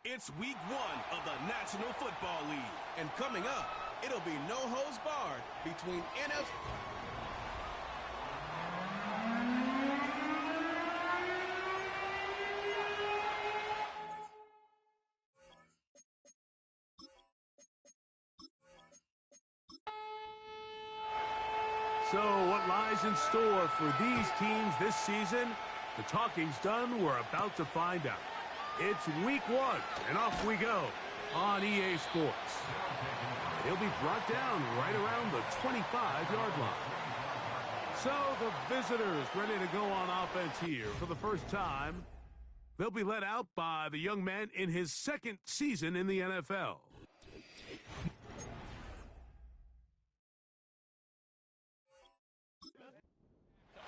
It's week 1 of the National Football League. And coming up, it'll be no holds barred between NFC. So what lies in store for these teams this season? The talking's done. We're about to find out. It's week 1, and off we go on EA Sports. He'll be brought down right around the 25-yard line. So the visitors ready to go on offense here for the first time. They'll be led out by the young man in his second season in the NFL.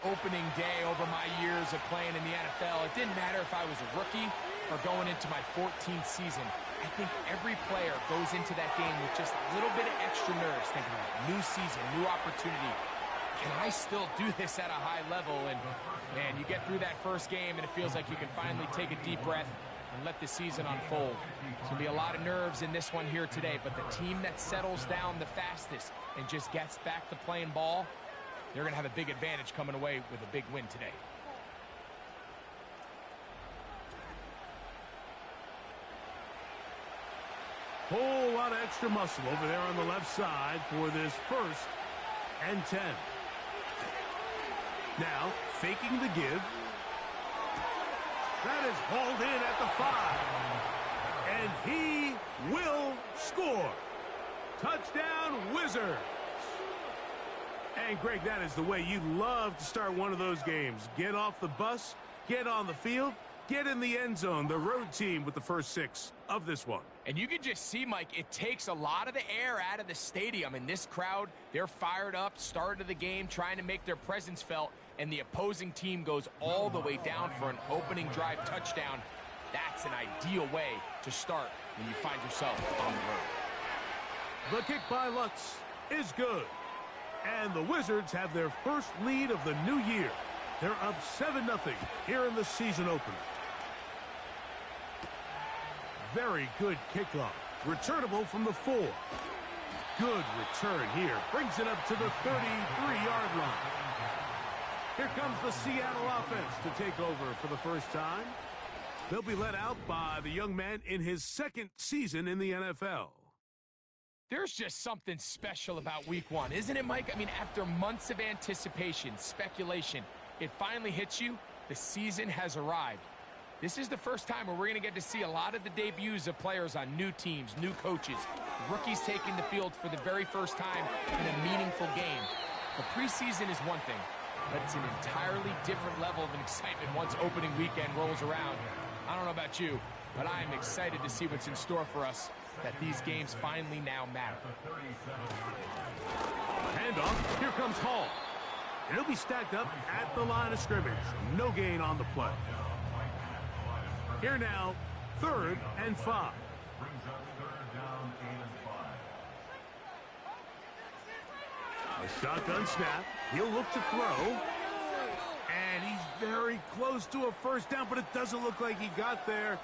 Opening day over my years of playing in the NFL. It didn't matter if I was a rookie or going into my 14th season. I think every player goes into that game with just a little bit of extra nerves, thinking about new season, new opportunity. Can I still do this at a high level? And man, you get through that first game and it feels like you can finally take a deep breath and let the season unfold. It's going to be a lot of nerves in this one here today, but the team that settles down the fastest and just gets back to playing ball, they're going to have a big advantage coming away with a big win today. Whole lot of extra muscle over there on the left side for this 1st and 10. Now, faking the give. That is hauled in at the 5. And he will score. Touchdown, Wizards. And, Greg, that is the way you love to start one of those games. Get off the bus, get on the field, get in the end zone. The road team with the first 6 of this one. And you can just see, Mike, it takes a lot of the air out of the stadium. And this crowd, they're fired up, start of the game, trying to make their presence felt. And the opposing team goes all the way down for an opening drive touchdown. That's an ideal way to start when you find yourself on the road. The kick by Lutz is good. And the Wizards have their first lead of the new year. They're up 7-0 here in the season opener. Very good kickoff. Returnable from the 4. Good return here. Brings it up to the 33-yard line. Here comes the Seattle offense to take over for the first time. They'll be led out by the young man in his second season in the NFL. There's just something special about week 1, isn't it, Mike? I mean, after months of anticipation, speculation, it finally hits you. The season has arrived. This is the first time where we're going to get to see a lot of the debuts of players on new teams, new coaches, rookies taking the field for the very first time in a meaningful game. The preseason is one thing, but it's an entirely different level of excitement once opening weekend rolls around. I don't know about you, but I am excited to see what's in store for us, that these games finally now matter. Handoff, here comes Hall. And he'll be stacked up at the line of scrimmage. No gain on the play. Here now, 3rd and 5. A shotgun snap. He'll look to throw. And he's very close to a first down, but it doesn't look like he got there.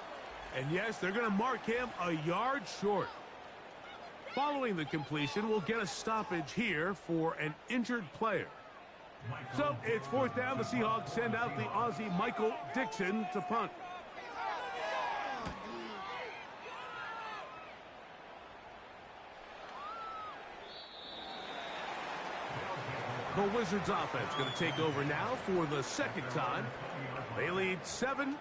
And yes, they're going to mark him a yard short. Following the completion, we'll get a stoppage here for an injured player. So it's 4th down. The Seahawks send out the Aussie Michael Dixon to punt. The Wizards offense going to take over now for the second time. They lead 7-0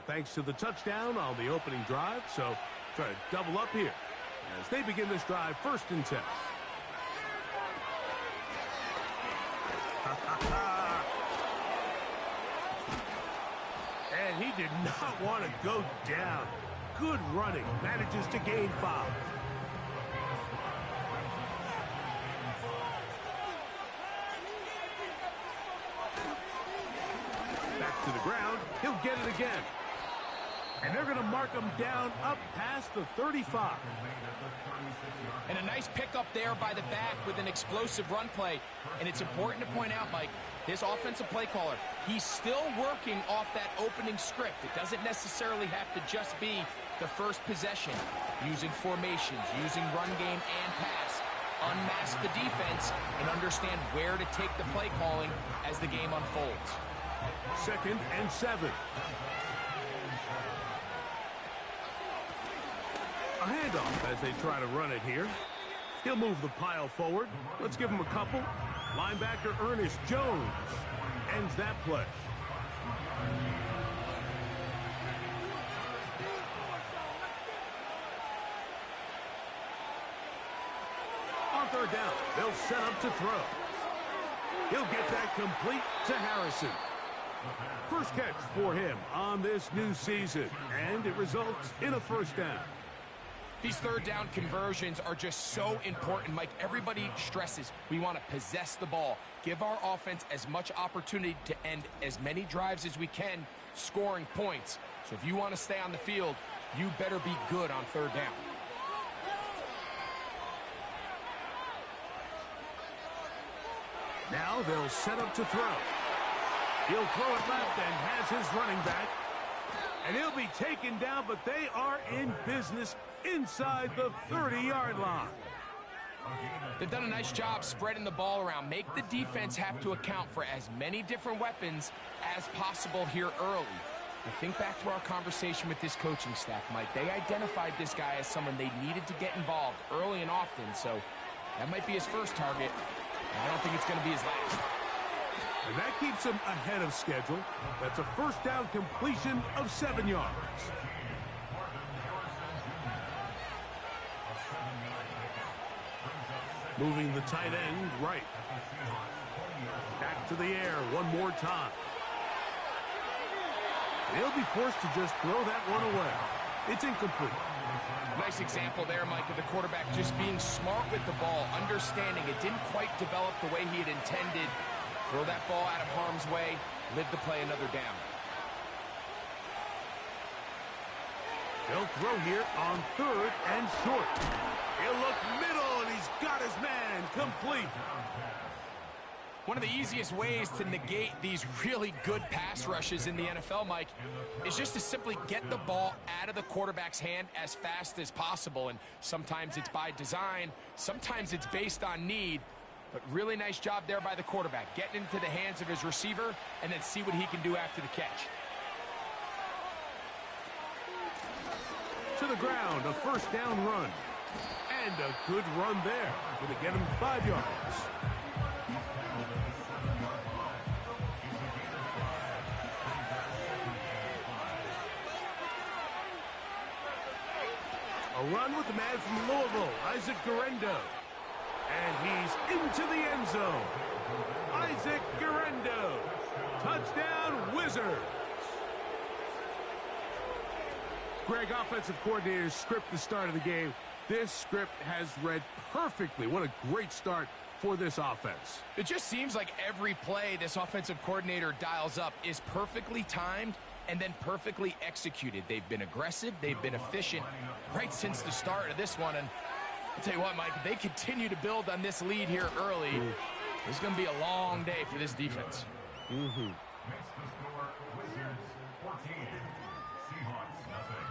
thanks to the touchdown on the opening drive. So try to double up here as they begin this drive 1st and 10. And he did not want to go down. Good running. Manages to gain 5. Back to the ground. He'll get it again. And they're going to mark them down up past the 35. And a nice pickup there by the back with an explosive run play. And it's important to point out, Mike, this offensive play caller, he's still working off that opening script. It doesn't necessarily have to just be the first possession. Using formations, using run game and pass. Unmask the defense and understand where to take the play calling as the game unfolds. 2nd and 7. A handoff as they try to run it here. He'll move the pile forward. Let's give him a couple. Linebacker Ernest Jones ends that play. On 3rd down, they'll set up to throw. He'll get that complete to Harrison. First catch for him on this new season, and it results in a 1st down. These 3rd down conversions are just so important, Mike. Everybody stresses we want to possess the ball, give our offense as much opportunity to end as many drives as we can, scoring points. So if you want to stay on the field, you better be good on 3rd down. Now they'll set up to throw. He'll throw it left and has his running back. And he'll be taken down, but they are in business inside the 30-yard line. They've done a nice job spreading the ball around. Make the defense have to account for as many different weapons as possible here early. And think back to our conversation with this coaching staff, Mike. They identified this guy as someone they needed to get involved early and often, so that might be his first target. I don't think it's going to be his last. And that keeps him ahead of schedule. That's a 1st down completion of 7 yards. Moving the tight end right. Back to the air one more time. They'll be forced to just throw that one away. It's incomplete. Nice example there, Mike, of the quarterback just being smart with the ball, understanding it didn't quite develop the way he had intended. Throw that ball out of harm's way, live to play another down. They'll throw here on 3rd and short. He'll look middle, and he's got his man complete. One of the easiest ways to negate these really good pass rushes in the NFL, Mike, is just to simply get the ball out of the quarterback's hand as fast as possible. And sometimes it's by design, sometimes it's based on need. But really nice job there by the quarterback, getting into the hands of his receiver and then see what he can do after the catch. To the ground, a 1st down run. And a good run there. Going to get him 5 yards. A run with the man from Louisville, Isaac Guerendo. And he's into the end zone. Isaac Guerendo. Touchdown, Wizards. Greg, offensive coordinator's script the start of the game. This script has read perfectly. What a great start for this offense. It just seems like every play this offensive coordinator dials up is perfectly timed and then perfectly executed. They've been aggressive. They've been efficient right since the start of this one. And I'll tell you what, Mike, if they continue to build on this lead here early, this is going to be a long day for this defense. Wizards 14, Seahawks nothing.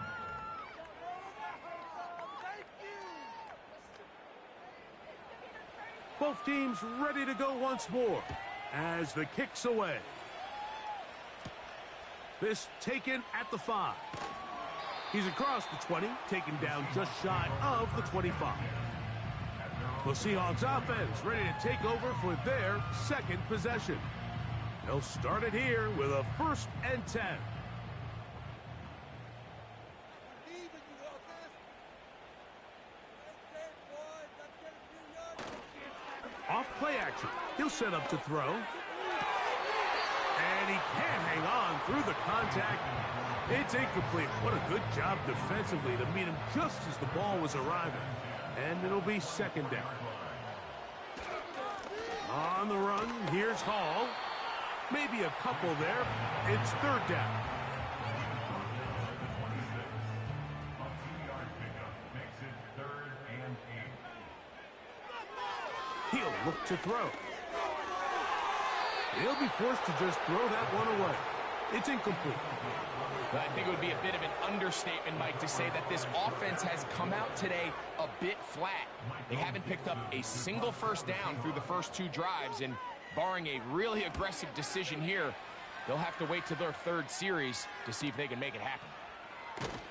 Both teams ready to go once more as the kick's away. This taken at the 5. He's across the 20, taken down just shy of the 25. The Seahawks offense ready to take over for their 2nd possession. They'll start it here with a 1st and 10. Off play action. He'll set up to throw. And he can't hang on through the contact. It's incomplete. What a good job defensively to meet him just as the ball was arriving. And it'll be 2nd down. On the run, here's Hall. Maybe a couple there. It's 3rd down. He'll look to throw. He'll be forced to just throw that one away. It's incomplete. But I think it would be a bit of an understatement, Mike, to say that this offense has come out today a bit flat. They haven't picked up a single first down through the first 2 drives, and barring a really aggressive decision here, they'll have to wait to their 3rd series to see if they can make it happen.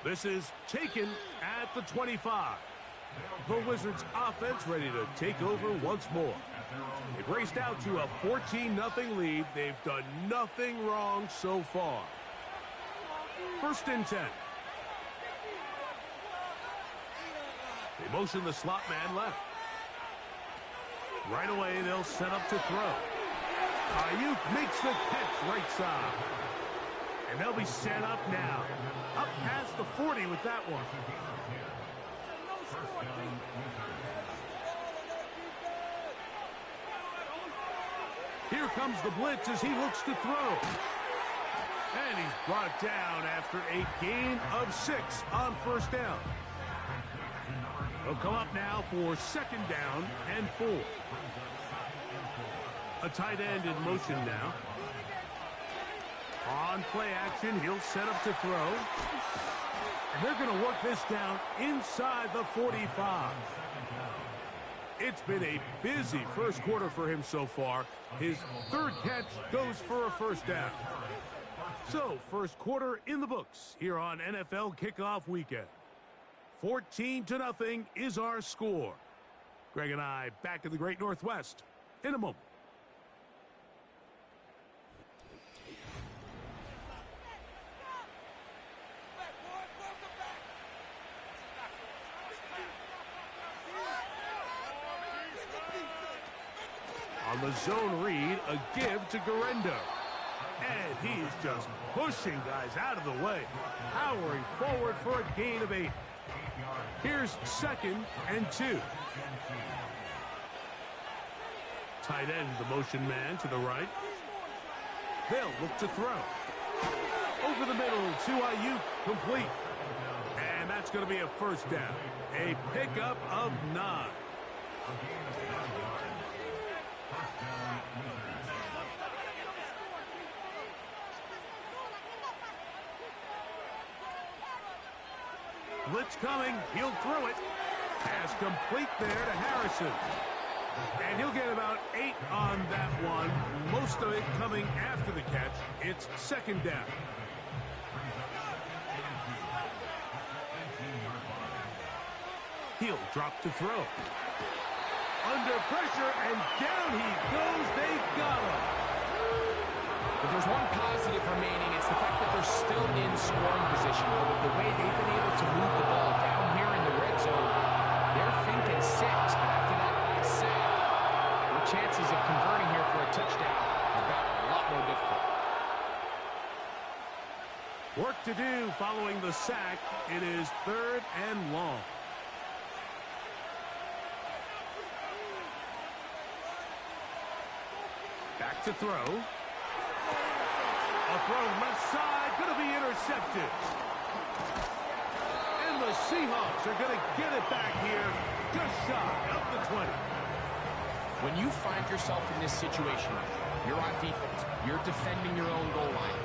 This is taken at the 25. The Wizards offense ready to take over once more. They've raced out to a 14-0 lead. They've done nothing wrong so far. 1st and 10. They motion the slot man left. Right away, they'll set up to throw. Ayuk makes the catch right side. And they'll be set up now. Up past the 40 with that one. Here comes the blitz as he looks to throw. And he's brought down after a gain of 6 on 1st down. He'll come up now for 2nd down and 4. A tight end in motion now. On play action, he'll set up to throw. And they're going to work this down inside the 45. It's been a busy first quarter for him so far. His 3rd catch goes for a 1st down. So, first quarter in the books here on NFL Kickoff Weekend. 14-0 is our score. Greg and I back in the Great Northwest in a moment. On the zone read, a give to Garendo. And he's just pushing guys out of the way. Powering forward for a gain of 8. Here's 2nd and 2. Tight end, the motion man to the right. They'll look to throw. Over the middle to Ayuk, complete. And that's going to be a 1st down. A pickup of 9. Blitz coming. He'll throw it. Pass complete there to Harrison. And he'll get about 8 on that one. Most of it coming after the catch. It's 2nd down. He'll drop to throw. Under pressure, and down he goes. They got him. If there's one positive remaining, it's the fact that they're still in scoring position. But with the way they've been able to move the ball down here in the red zone, they're thinking 6. But after that last sack, their chances of converting here for a touchdown have gotten a lot more difficult. Work to do following the sack. It is 3rd and long. Back to throw. A throw left side, going to be intercepted. And the Seahawks are going to get it back here just shy of the 20. When you find yourself in this situation, you're on defense, you're defending your own goal line,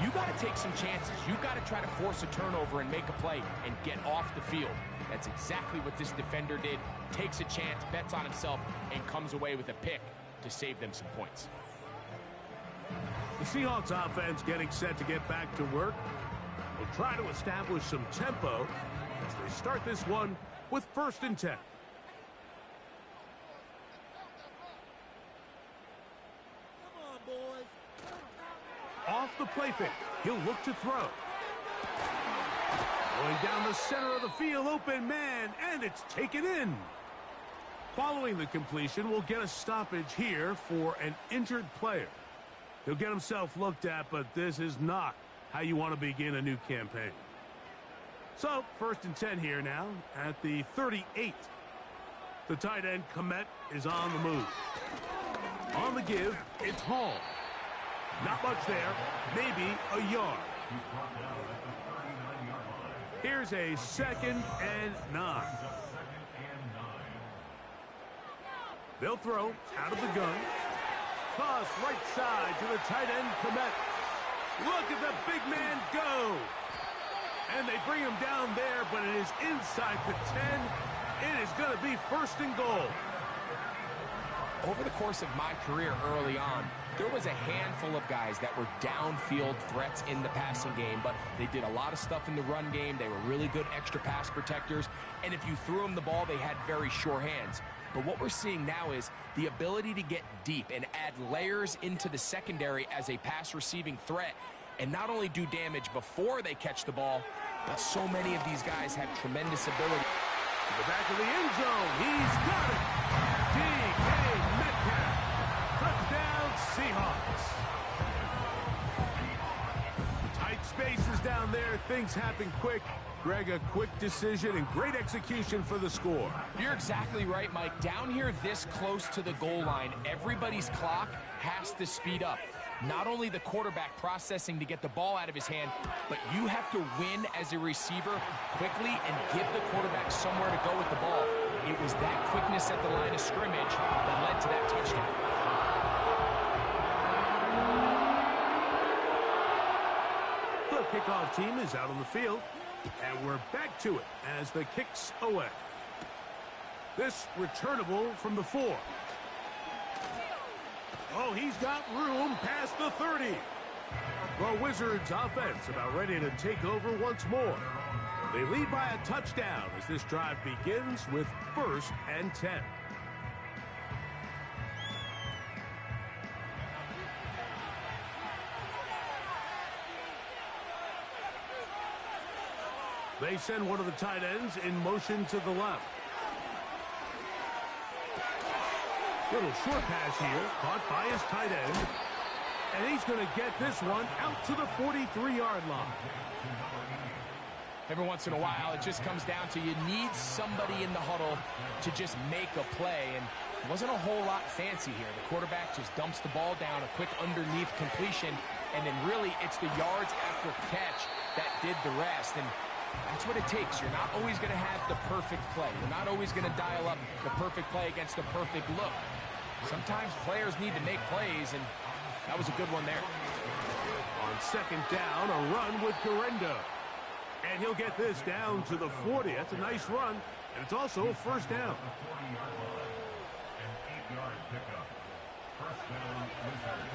you got to take some chances. You got to try to force a turnover and make a play and get off the field. That's exactly what this defender did. Takes a chance, bets on himself, and comes away with a pick to save them some points. The Seahawks offense getting set to get back to work. Will try to establish some tempo as they start this one with 1st and 10. Off the play fake, he'll look to throw. Going down the center of the field, open man, and it's taken in. Following the completion, we'll get a stoppage here for an injured player. He'll get himself looked at, but this is not how you want to begin a new campaign. So, 1st and 10 here now at the 38. The tight end, Komet, is on the move. On the give, it's Hall. Not much there, maybe a yard. Here's a 2nd and 9. They'll throw out of the gun. Toss right side to the tight end, Komet. Look at the big man go. And they bring him down there, but it is inside the 10. It is going to be 1st and goal. Over the course of my career early on, there was a handful of guys that were downfield threats in the passing game, but they did a lot of stuff in the run game. They were really good extra pass protectors, and if you threw them the ball, they had very sure hands. But what we're seeing now is the ability to get deep and add layers into the secondary as a pass-receiving threat, and not only do damage before they catch the ball, but so many of these guys have tremendous ability. To the back of the end zone, he's got it! D.K. Metcalf, touchdown Seahawks. Tight spaces down there, things happen quick. Greg, a quick decision and great execution for the score. You're exactly right, Mike. Down here this close to the goal line, everybody's clock has to speed up. Not only the quarterback processing to get the ball out of his hand, but you have to win as a receiver quickly and give the quarterback somewhere to go with the ball. It was that quickness at the line of scrimmage that led to that touchdown. The kickoff team is out on the field, and we're back to it as the kick's away. This returnable from the 4. Oh, he's got room past the 30. The Wizards offense about ready to take over once more. They lead by a touchdown as this drive begins with 1st and 10. They send one of the tight ends in motion to the left. Little short pass here, caught by his tight end. And he's going to get this one out to the 43-yard line. Every once in a while, it just comes down to you need somebody in the huddle to just make a play. And it wasn't a whole lot fancy here. The quarterback just dumps the ball down, a quick underneath completion. And then really, it's the yards after catch that did the rest. And that's what it takes. You're not always going to have the perfect play. You're not always going to dial up the perfect play against the perfect look. Sometimes players need to make plays, and that was a good one there. On 2nd down, a run with Garendo. And he'll get this down to the 40. That's a nice run, and it's also a 1st down. An 8-yard pickup. 1st down, Wizards.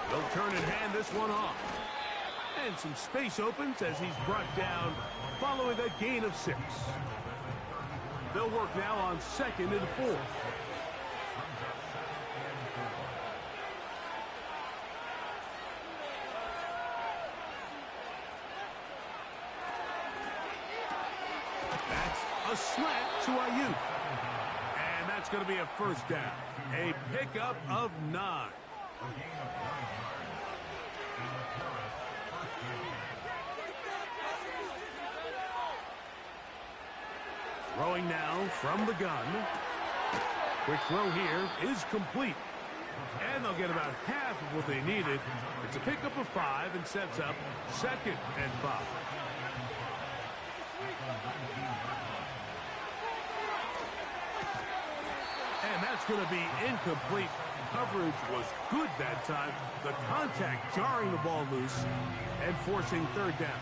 They'll turn and hand this one off. And some space opens as he's brought down following a gain of 6. They'll work now on 2nd and 4. That's a slant to Ayuk. And that's going to be a 1st down. A pickup of 9. Throwing now from the gun. Quick throw here is complete. And they'll get about half of what they needed. It's a pickup of 5 and sets up 2nd and 5. And that's going to be incomplete. Coverage was good that time. The contact jarring the ball loose and forcing 3rd down.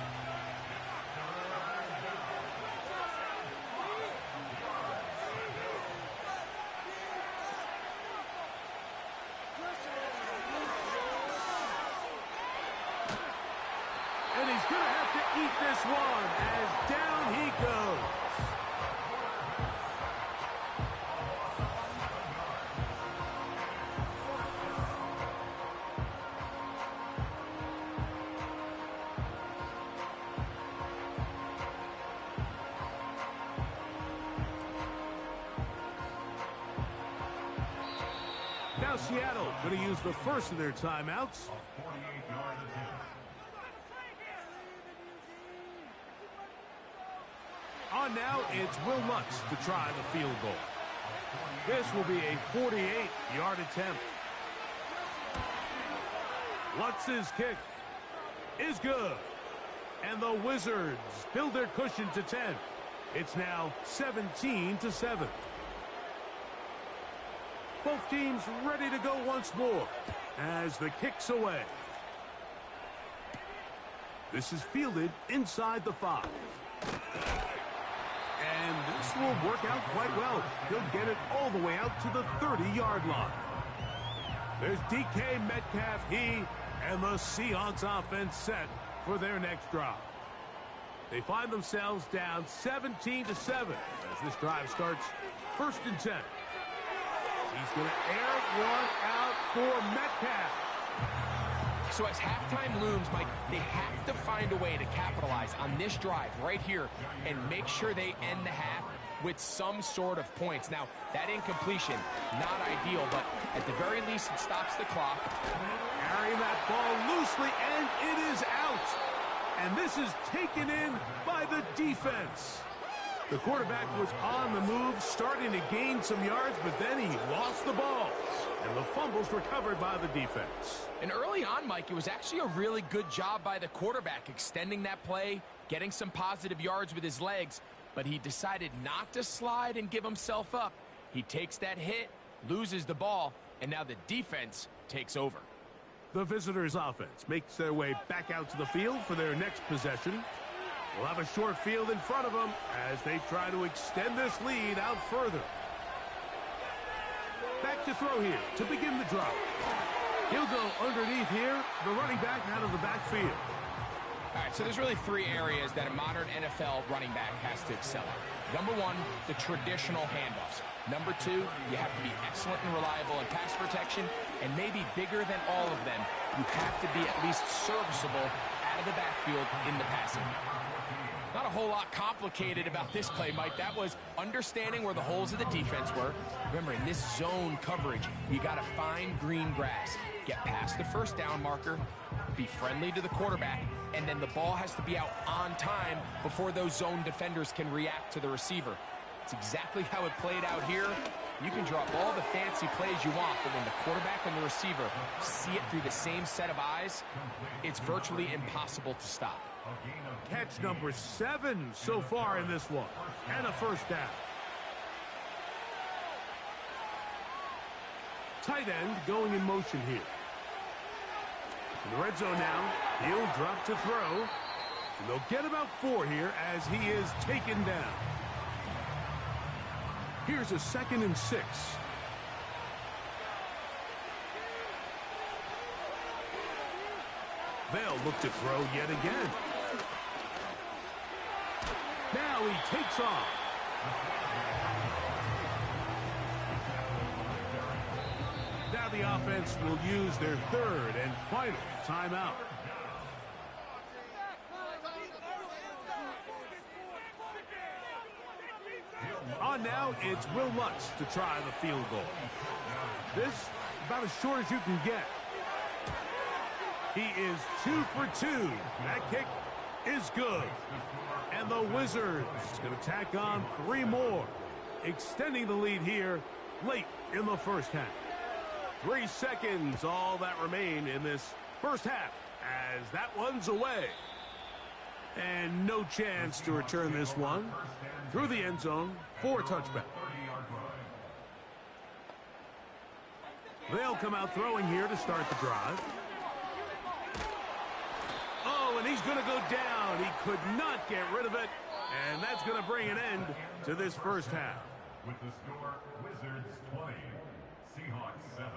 And he's going to have to eat this one as down he goes. Now Seattle going to use the first of their timeouts. On now, it's Will Lutz to try the field goal. This will be a 48-yard attempt. Lutz's kick is good. And the Wizards build their cushion to 10. It's now 17-7. Both teams ready to go once more as the kick's away. This is fielded inside the 5. And this will work out quite well. He'll get it all the way out to the 30-yard line. There's DK Metcalf, and the Seahawks offense set for their next drive. They find themselves down 17-7 as this drive starts 1st and 10. He's going to air one out for Metcalf. So as halftime looms, Mike, they have to find a way to capitalize on this drive right here and make sure they end the half with some sort of points. Now, that incompletion, not ideal, but at the very least, it stops the clock. Carrying that ball loosely, and it is out. And this is taken in by the defense. The quarterback was on the move, starting to gain some yards, but then he lost the ball. And the fumble's recovered by the defense. And early on, Mike, it was actually a really good job by the quarterback, extending that play, getting some positive yards with his legs, but he decided not to slide and give himself up. He takes that hit, loses the ball, and now the defense takes over. The visitors' offense makes their way back out to the field for their next possession. We'll have a short field in front of them as they try to extend this lead out further. Back to throw here to begin the drive. He'll go underneath here, the running back out of the backfield. All right, so there's really 3 areas that a modern NFL running back has to excel at. Number 1, the traditional handoffs. Number 2, you have to be excellent and reliable in pass protection, and maybe bigger than all of them, you have to be at least serviceable out of the backfield in the passing game. Not a whole lot complicated about this play, Mike. That was understanding where the holes of the defense were. Remember, in this zone coverage, you got to find green grass, get past the first down marker, be friendly to the quarterback, and then the ball has to be out on time before those zone defenders can react to the receiver. It's exactly how it played out here. You can draw up all the fancy plays you want, but when the quarterback and the receiver see it through the same set of eyes, it's virtually impossible to stop. Catch number 7 so far in this one, and a first down. Tight end going in motion here. In the red zone now, he'll drop to throw, and they'll get about 4 here as he is taken down. Here's a 2nd and 6. They'll look to throw yet again. Now he takes off. Now the offense will use their 3rd and final timeout. On now, it's Will Lutz to try the field goal. This, about as short as you can get. He is 2 for 2. That kick is good. And the Wizards going to tack on 3 more, extending the lead here late in the first half. 3 seconds, all that remain in this first half as that one's away. And no chance to return this one through the end zone for a touchback. They'll come out throwing here to start the drive. Oh, and he's going to go down. He could not get rid of it, and that's going to bring an end to this first half. With the score, Wizards 20, Seahawks 7.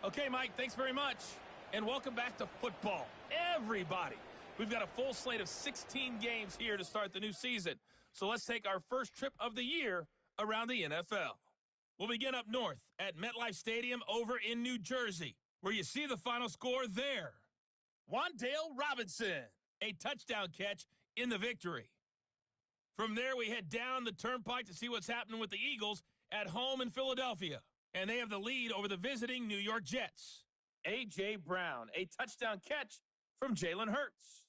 Okay, Mike, thanks very much. And welcome back to football. Everybody. We've got a full slate of 16 games here to start the new season. So let's take our first trip of the year around the NFL. We'll begin up north at MetLife Stadium over in New Jersey, where you see the final score there. Wan'Dale Robinson, a touchdown catch in the victory. From there, we head down the turnpike to see what's happening with the Eagles at home in Philadelphia. And they have the lead over the visiting New York Jets. A.J. Brown, a touchdown catch from Jalen Hurts.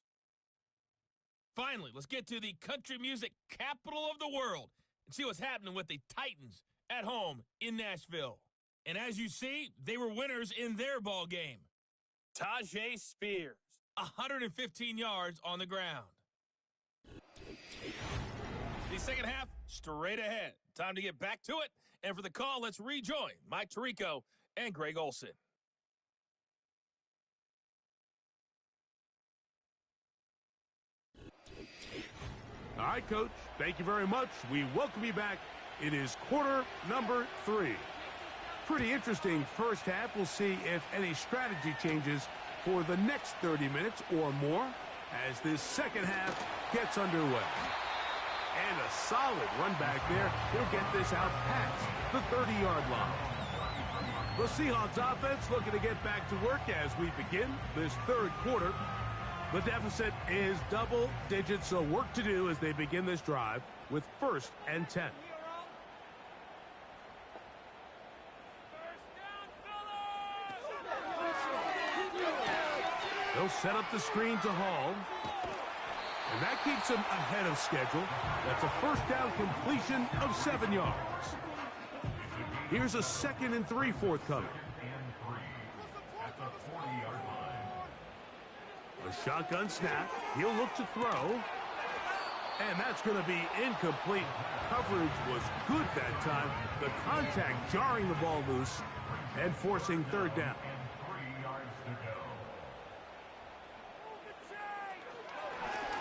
Finally, let's get to the country music capital of the world and see what's happening with the Titans at home in Nashville. And as you see, they were winners in their ball game. Tajay Spears, 115 yards on the ground. The second half, straight ahead. Time to get back to it. And for the call, let's rejoin Mike Tirico and Greg Olson. All right, Coach, thank you very much. We welcome you back. It is quarter number 3. Pretty interesting first half. We'll see if any strategy changes for the next 30 minutes or more as this second half gets underway. And a solid run back there. He'll get this out past the 30-yard line. The Seahawks offense looking to get back to work as we begin this third quarter. The deficit is double digits, so work to do as they begin this drive with 1st and 10. They'll set up the screen to Hall. And that keeps him ahead of schedule. That's a first down completion of 7 yards. Here's a 2nd and 3 forthcoming. A shotgun snap. He'll look to throw. And that's going to be incomplete. Coverage was good that time. The contact jarring the ball loose and forcing 3rd down.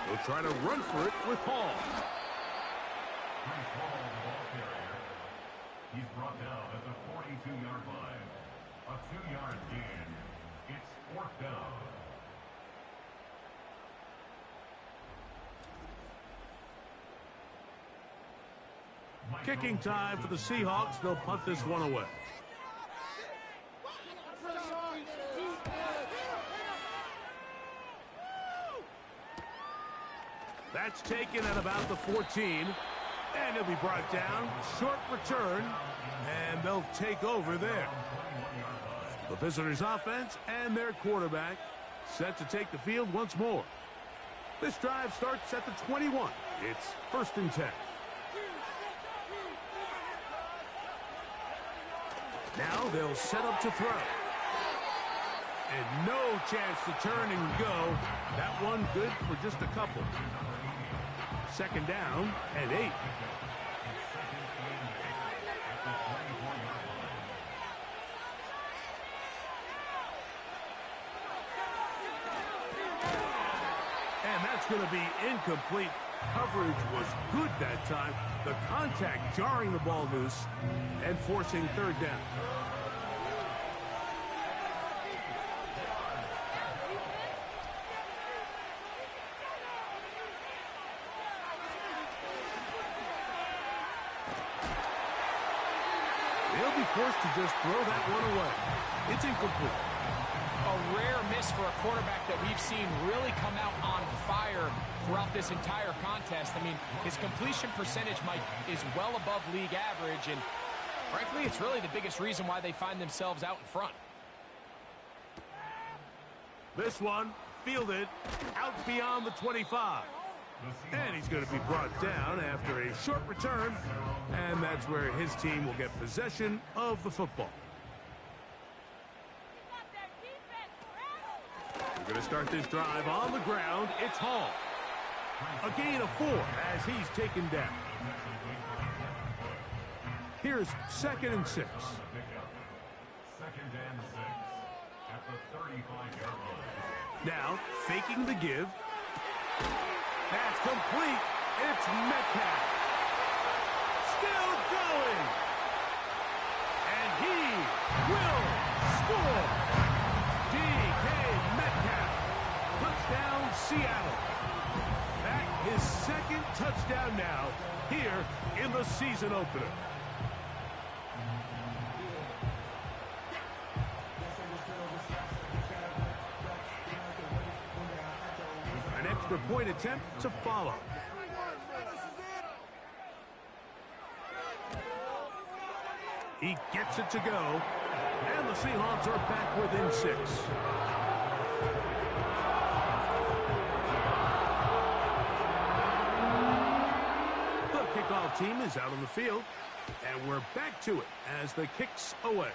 They'll try to run for it with Hall. He's brought down at the 42-yard line. A 2-yard gain. It's 4th down. Kicking time for the Seahawks. They'll punt this one away. That's taken at about the 14. And he'll be brought down. Short return. And they'll take over there. The visitors' offense and their quarterback set to take the field once more. This drive starts at the 21. It's 1st and 10. Now they'll set up to throw. And no chance to turn and go. That one good for just a couple. 2nd down and 8. And that's going to be incomplete. Coverage was good that time. The contact jarring the ball loose and forcing 3rd down. They'll be forced to just throw that one away. It's incomplete. A rare miss for a quarterback that we've seen really come out on fire throughout this entire contest. I mean, his completion percentage, Mike, is well above league average, and frankly, it's really the biggest reason why they find themselves out in front. This one fielded out beyond the 25. And he's going to be brought down after a short return, and that's where his team will get possession of the football. We're going to start this drive on the ground. It's Hall. A gain of 4 as he's taken down. Here's 2nd and 6. 2nd and 6 at the 35-yard line. Now, faking the give. That's complete. It's Metcalf. Still going. And he will score. D.K. Metcalf. Touchdown, Seattle. That is 2nd touchdown now here in the season opener. An extra point attempt to follow. He gets it to go. And the Seahawks are back within 6. The kickoff team is out on the field. And we're back to it as the kick's away.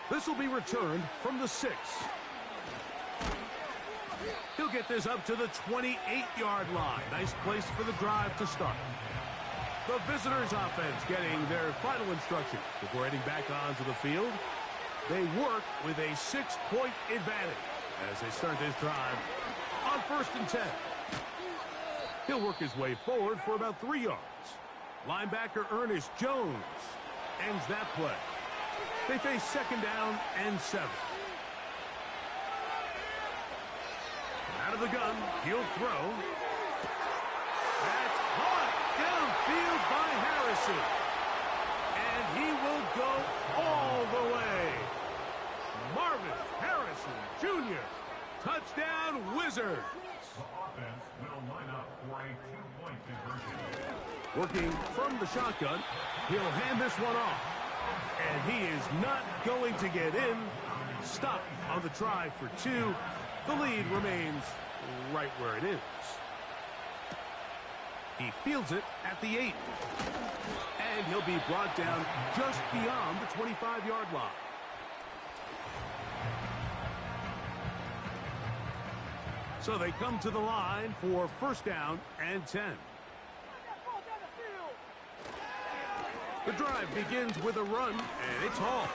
This will be returned from the 6. He'll get this up to the 28-yard line. Nice place for the drive to start. The visitors' offense getting their final instructions before heading back onto the field. They work with a 6-point advantage as they start this drive on 1st and 10. He'll work his way forward for about 3 yards. Linebacker Ernest Jones ends that play. They face 2nd down and 7. Out of the gun, he'll throw. That's caught downfield by Harrison. And he will go all the way. Marvin Harrison Jr. Touchdown Wizards. The offense will line up for a 2-point conversion. Working from the shotgun, he'll hand this one off. And he is not going to get in. Stop on the try for 2. The lead remains right where it is. He fields it at the 8. And he'll be brought down just beyond the 25-yard line. So they come to the line for 1st down and 10. The drive begins with a run, and it's Hall.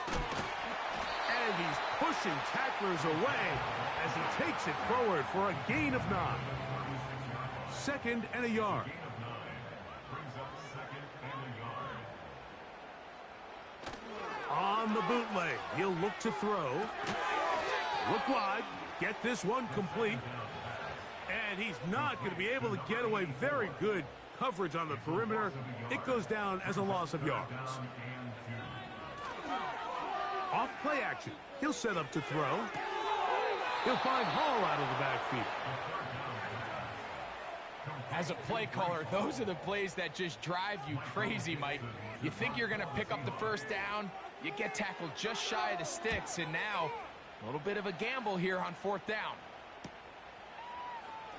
And he's pushing tacklers away as he takes it forward for a gain of 9. 2nd and a yard. Brings up 2nd and a yard. On the bootleg, he'll look to throw. Look wide, get this one complete. And he's not going to be able to get away. Very good coverage on the perimeter. It goes down as a loss of yards. Off play action. He'll set up to throw. He'll find Hall out of the backfield. As a play caller, those are the plays that just drive you crazy, Mike. You think you're going to pick up the 1st down, you get tackled just shy of the sticks, and now a little bit of a gamble here on 4th down.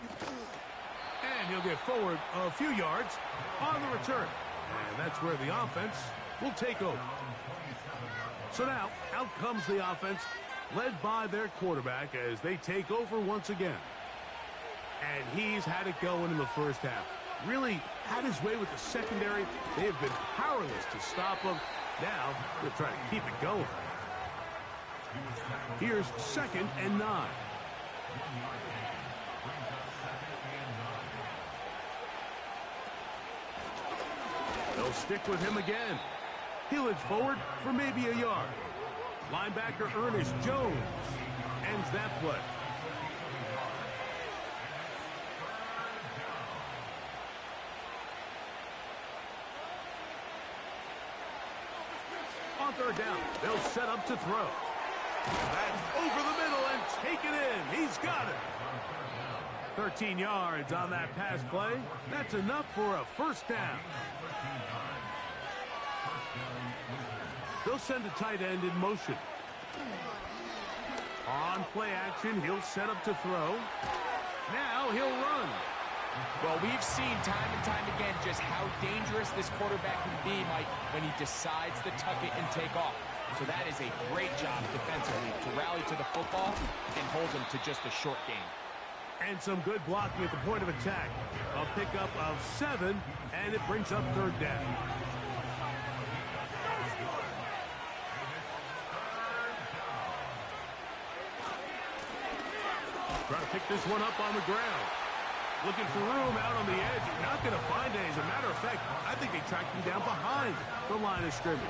And he'll get forward a few yards on the return. And that's where the offense will take over. So now, out comes the offense, led by their quarterback as they take over once again. And he's had it going in the 1st half. Really had his way with the secondary. They have been powerless to stop him. Now, they're trying to keep it going. Here's 2nd and 9. They'll stick with him again. He'll edge forward for maybe a yard. Linebacker Ernest Jones ends that play. On 3rd down, they'll set up to throw. That's over the middle and take it in. He's got it. 13 yards on that pass play. That's enough for a 1st down. They'll send a tight end in motion. On play action, he'll set up to throw. Now he'll run. Well, we've seen time and time again just how dangerous this quarterback can be, Mike, when he decides to tuck it and take off. So that is a great job defensively to rally to the football and hold him to just a short gain. And some good blocking at the point of attack. A pickup of 7, and it brings up 3rd down. Trying to pick this one up on the ground. Looking for room out on the edge. Not going to find it. As a matter of fact, I think they tracked him down behind the line of scrimmage.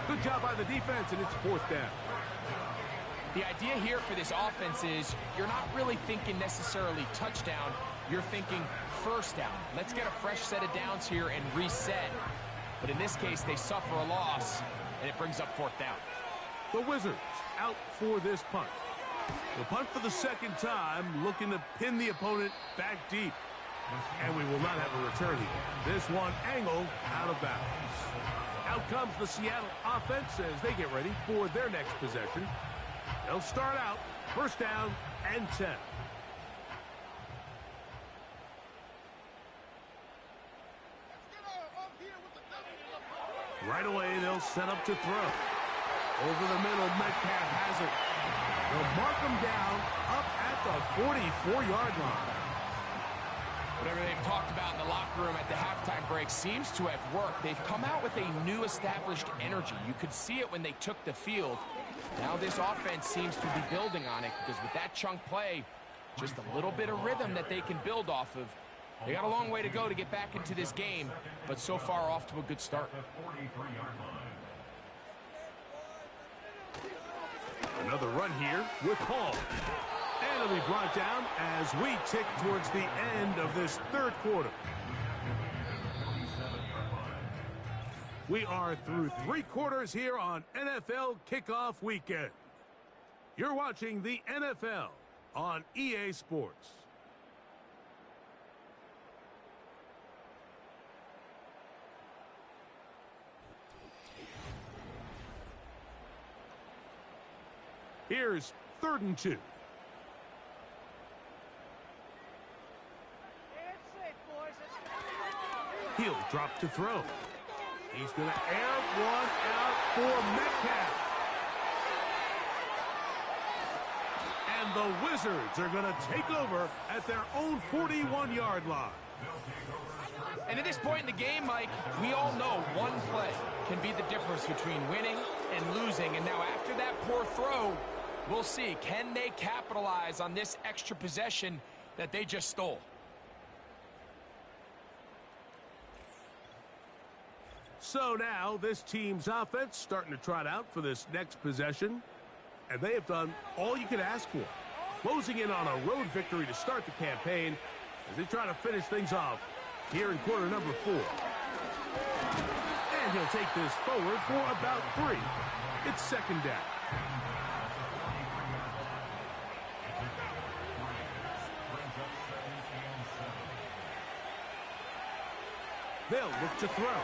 Good job by the defense, and it's 4th down. The idea here for this offense is you're not really thinking necessarily touchdown. You're thinking 1st down. Let's get a fresh set of downs here and reset. But in this case, they suffer a loss, and it brings up 4th down. The Wizards out for this punt. The punt for the 2nd time, looking to pin the opponent back deep. And we will not have a return here. This one angled out of bounds. Out comes the Seattle offense as they get ready for their next possession. They'll start out 1st down and 10. Right away, they'll set up to throw. Over the middle, Metcalf has it. They'll mark him down up at the 44-yard line. Whatever they've talked about in the locker room at the halftime break seems to have worked. They've come out with a new established energy. You could see it when they took the field. Now this offense seems to be building on it because with that chunk play, just a little bit of rhythm that they can build off of. They got a long way to go to get back into this game, but so far off to a good start. Another run here with Hall. And it'll be brought down as we tick towards the end of this third quarter. We are through 3 quarters here on NFL Kickoff Weekend. You're watching the NFL on EA Sports. Here's 3rd and 2. He'll drop to throw. He's going to air one out for Metcalf. And the Wizards are going to take over at their own 41-yard line. And at this point in the game, Mike, we all know one play can be the difference between winning and losing. And now after that poor throw, we'll see, can they capitalize on this extra possession that they just stole? So now this team's offense starting to trot out for this next possession. And they have done all you could ask for. Closing in on a road victory to start the campaign as they try to finish things off here in quarter number 4. And he'll take this forward for about 3. It's 2nd down. They'll look to throw.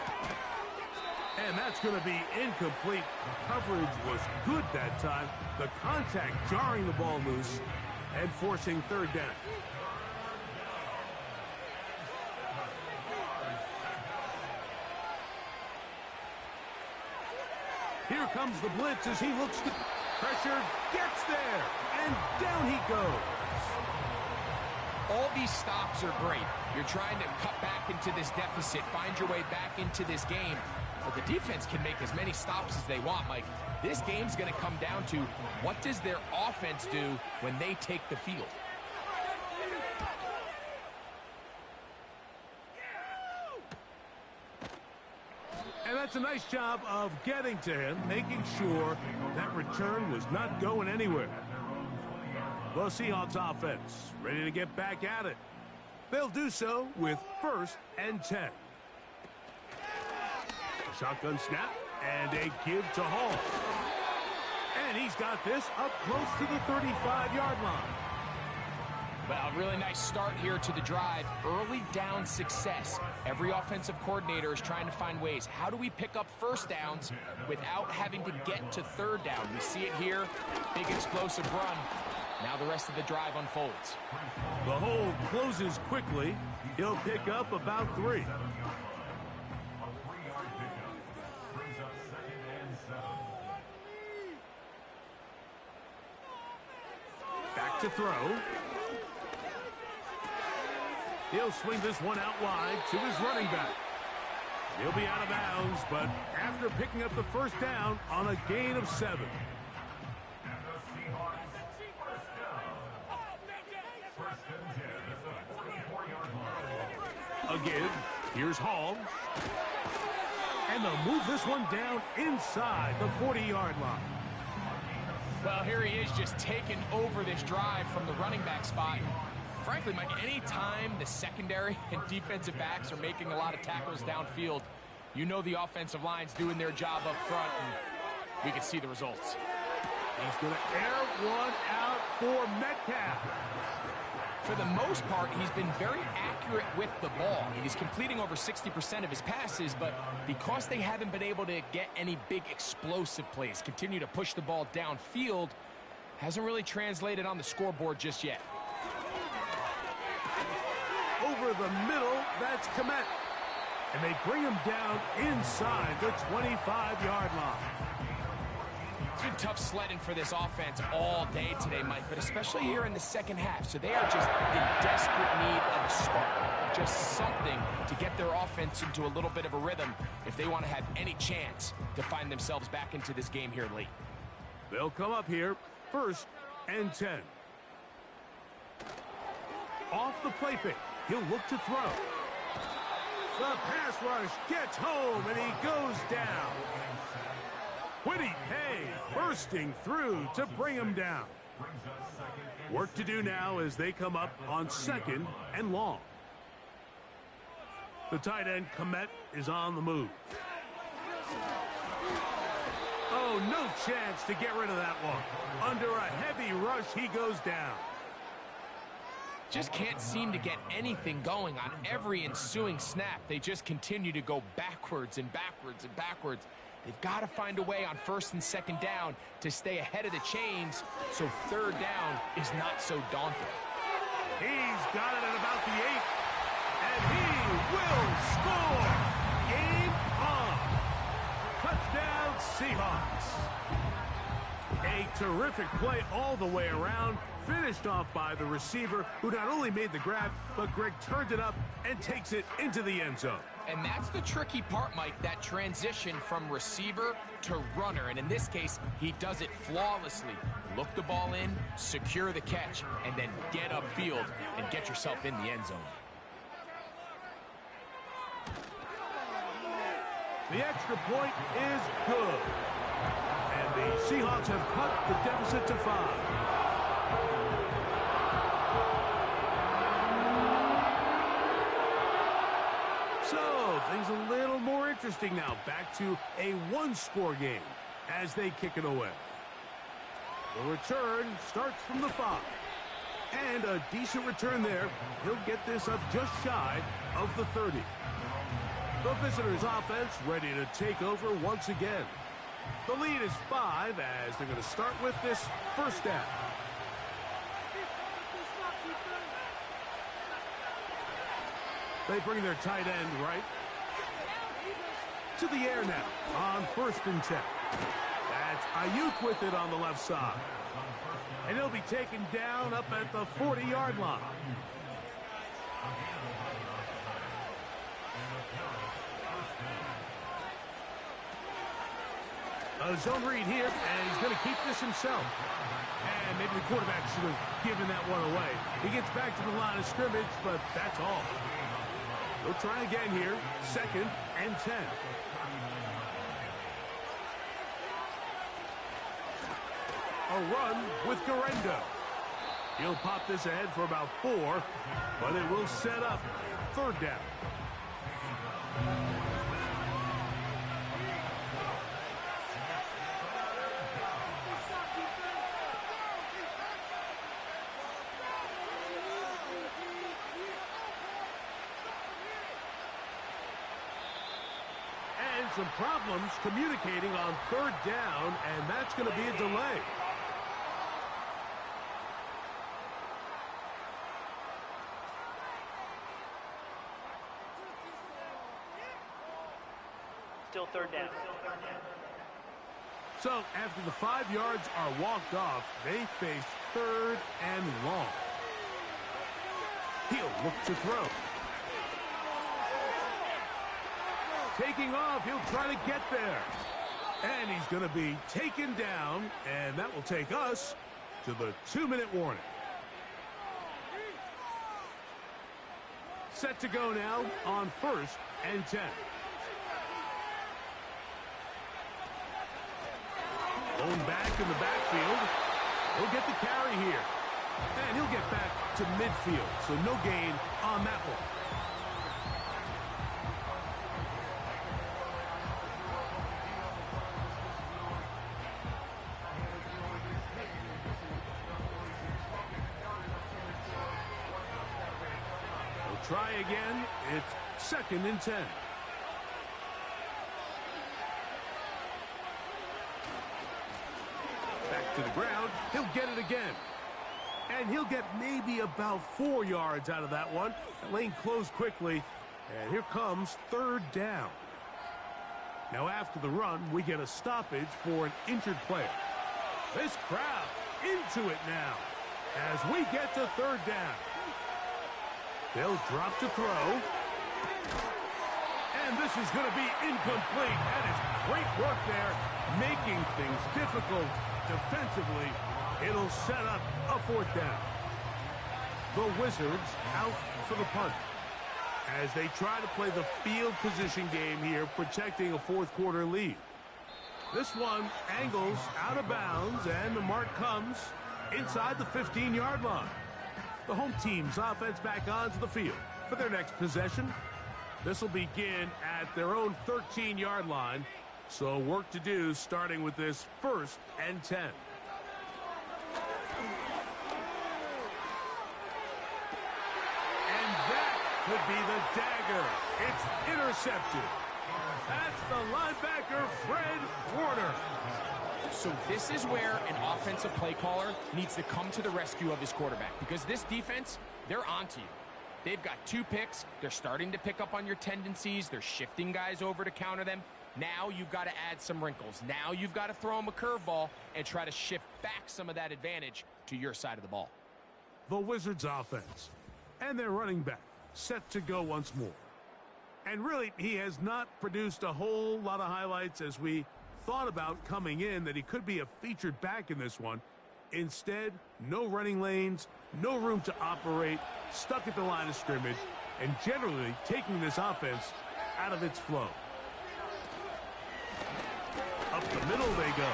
And that's going to be incomplete. Coverage was good that time. The contact jarring the ball loose and forcing 3rd down. Here comes the blitz as he looks to pressure, gets there, and down he goes. All these stops are great. You're trying to cut back into this deficit, find your way back into this game. But the defense can make as many stops as they want, Mike. This game's going to come down to what does their offense do when they take the field. And that's a nice job of getting to him, making sure that return was not going anywhere. The Seahawks offense ready to get back at it. They'll do so with 1st and 10. Shotgun snap and a give to Hall. And he's got this up close to the 35-yard line. Well, really nice start here to the drive. Early down success. Every offensive coordinator is trying to find ways. How do we pick up 1st downs without having to get to 3rd down? We see it here. Big explosive run. Now the rest of the drive unfolds. The hold closes quickly. He'll pick up about 3. Back to throw. He'll swing this one out wide to his running back. He'll be out of bounds, but after picking up the 1st down on a gain of 7. Again, here's Hall. And they'll move this one down inside the 40-yard line. Well, here he is just taking over this drive from the running back spot. Frankly, Mike, any time the secondary and defensive backs are making a lot of tackles downfield, you know the offensive line's doing their job up front, and we can see the results. He's going to air one out for Metcalf. For the most part, he's been very accurate with the ball. He's completing over 60% of his passes, but because they haven't been able to get any big explosive plays, continue to push the ball downfield, hasn't really translated on the scoreboard just yet. Over the middle, that's Komet. And they bring him down inside the 25-yard line. It's been tough sledding for this offense all day today, Mike, but especially here in the second half. So they are just in desperate need of a spark, just something to get their offense into a little bit of a rhythm if they want to have any chance to find themselves back into this game here late. They'll come up here, 1st and 10. Off the play fake, he'll look to throw. The pass rush gets home, and he goes down. Kwity Paye bursting through to bring him down. Work to do now as they come up on 2nd and long. The tight end, Komet, is on the move. Oh, no chance to get rid of that one. Under a heavy rush, he goes down. Just can't seem to get anything going on every ensuing snap. They just continue to go backwards and backwards and backwards. They've got to find a way on 1st and 2nd down to stay ahead of the chains so 3rd down is not so daunting. He's got it at about the 8, and he will score. Game on. Touchdown, Seahawks. A terrific play all the way around, finished off by the receiver, who not only made the grab, but Greg turned it up and takes it into the end zone. And that's the tricky part, Mike, that transition from receiver to runner. And in this case, he does it flawlessly. Look the ball in, secure the catch, and then get upfield and get yourself in the end zone. The extra point is good. And the Seahawks have cut the deficit to 5. So, things a little more interesting now. Back to a one-score game as they kick it away. The return starts from the 5. And a decent return there. He'll get this up just shy of the 30. The visitors' offense ready to take over once again. The lead is 5 as they're going to start with this 1st down. They bring their tight end right to the air now on 1st and 10. That's Ayuk with it on the left side. And he'll be taken down up at the 40-yard line. A zone read here, and he's going to keep this himself. And maybe the quarterback should have given that one away. He gets back to the line of scrimmage, but that's all. They'll try again here, 2nd and 10. A run with Garendo. He'll pop this ahead for about 4, but it will set up 3rd down. And some problems communicating on 3rd down, and that's going to be a delay. Still 3rd down. So after the 5 yards are walked off, they face 3rd and long. He'll look to throw. Taking off, he'll try to get there. And he's going to be taken down, and that will take us to the 2-minute warning. Set to go now on 1st and 10. Blown back in the backfield. He'll get the carry here. And he'll get back to midfield, so no gain on that one. Try again. It's 2nd and 10. Back to the ground. He'll get it again. And he'll get maybe about 4 yards out of that one. The lane closed quickly. And here comes 3rd down. Now after the run, we get a stoppage for an injured player. This crowd into it now as we get to third down. They'll drop to throw. And this is going to be incomplete. That is great work there, making things difficult defensively. It'll set up a fourth down. The Wizards out for the punt as they try to play the field position game here, protecting a fourth quarter lead. This one angles out of bounds, and the mark comes inside the 15-yard line. The home team's offense back onto the field for their next possession. This will begin at their own 13-yard line, so work to do starting with this 1st and 10. And that could be the dagger. It's intercepted. That's the linebacker, Fred Warner. So this is where an offensive play caller needs to come to the rescue of his quarterback, because this defense, they're onto you. They've got 2 picks. They're starting to pick up on your tendencies. They're shifting guys over to counter them. Now you've got to add some wrinkles. Now you've got to throw them a curveball and try to shift back some of that advantage to your side of the ball. The Wizards offense and their running back set to go once more. And really, he has not produced a whole lot of highlights as we thought about coming in that he could be a featured back in this one. Instead, no running lanes, no room to operate, stuck at the line of scrimmage, and generally taking this offense out of its flow. Up the middle they go.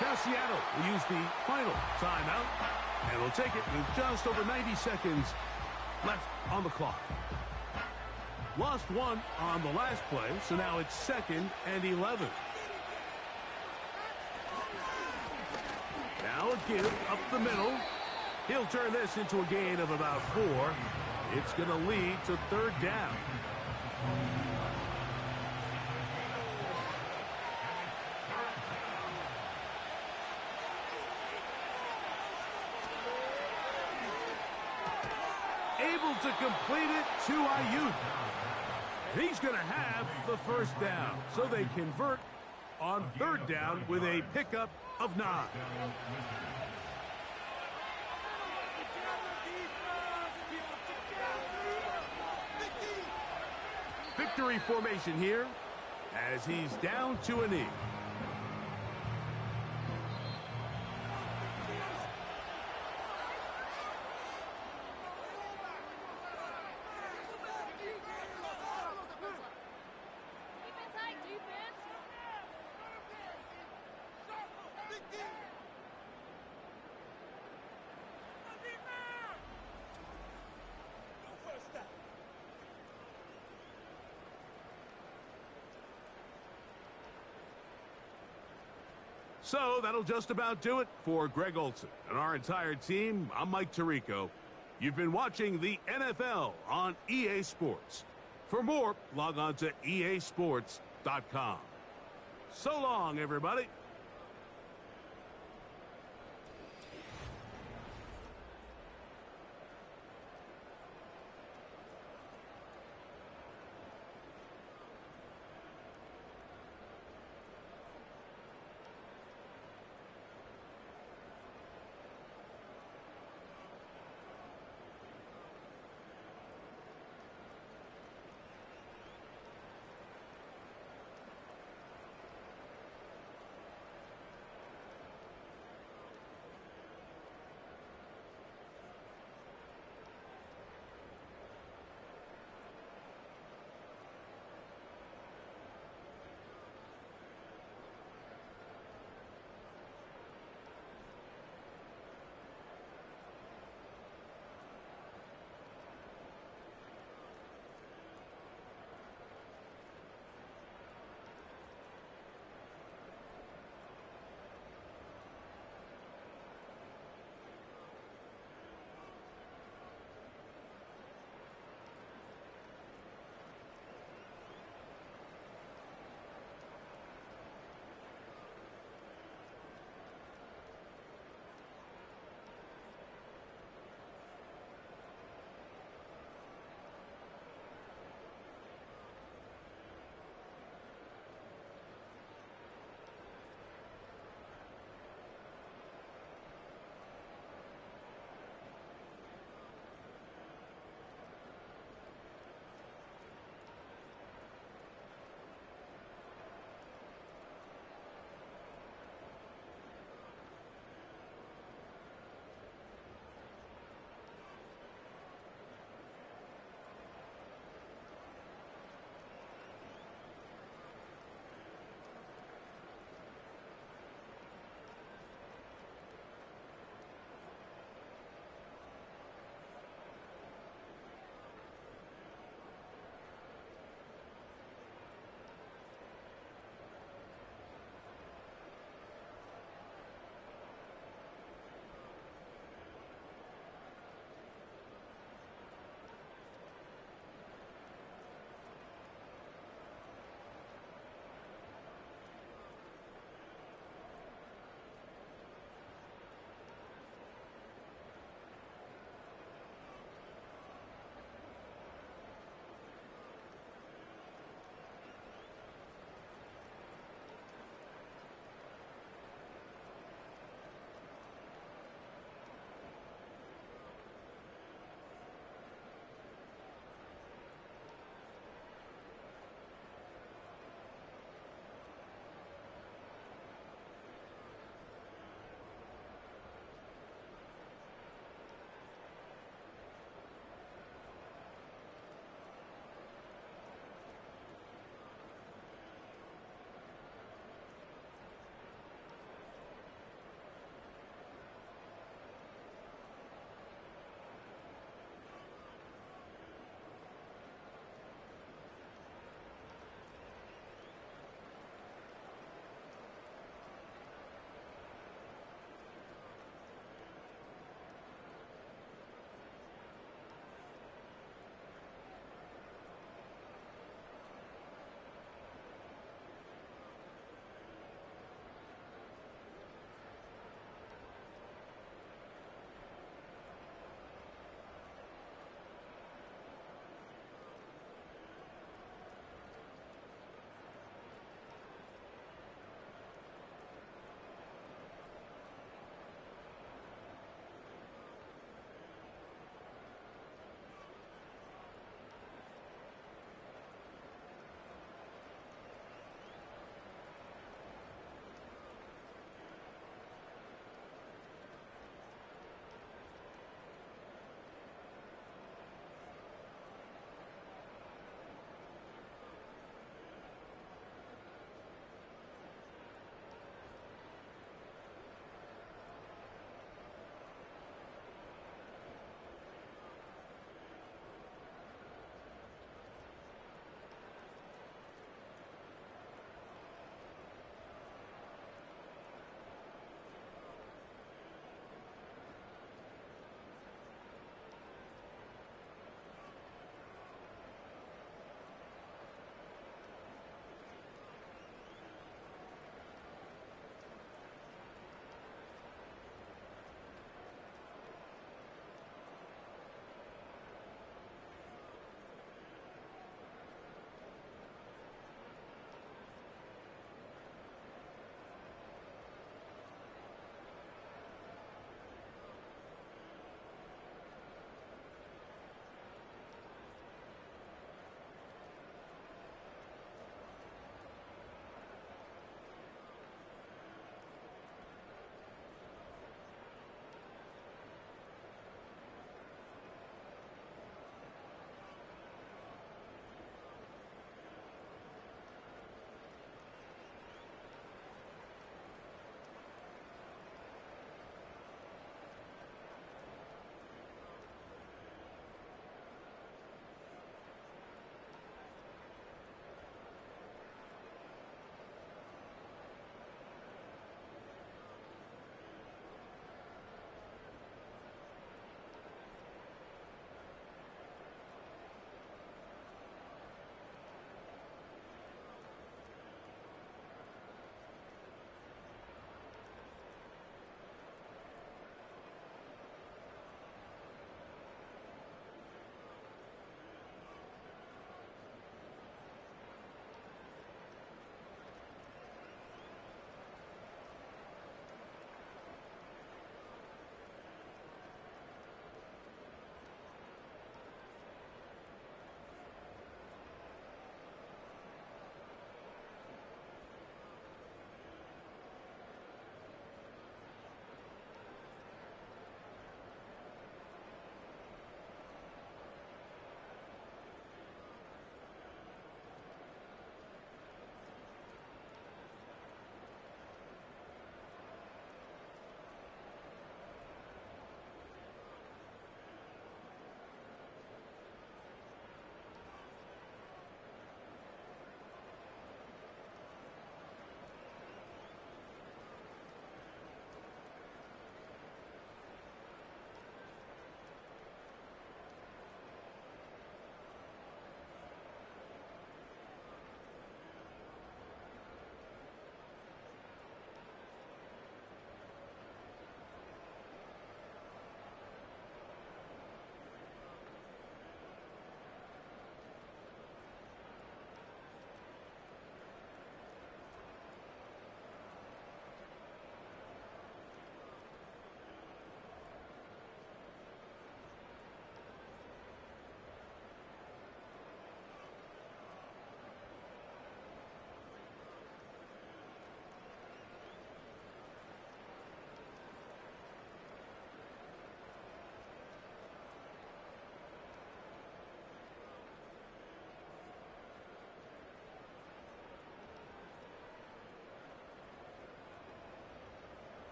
Now Seattle will use the final timeout, and will take it with just over 90 seconds left on the clock. Lost one on the last play, so now it's 2nd and 11. Now a give up the middle. He'll turn this into a gain of about 4. It's going to lead to 3rd down. Able to complete it to Ayuk. He's going to have the 1st down. So they convert on 3rd down with a pickup of 9. Victory formation here as he's down to a knee. So that'll just about do it for Greg Olsen and our entire team. I'm Mike Tirico. You've been watching the NFL on EA Sports. For more, log on to easports.com. So long, everybody.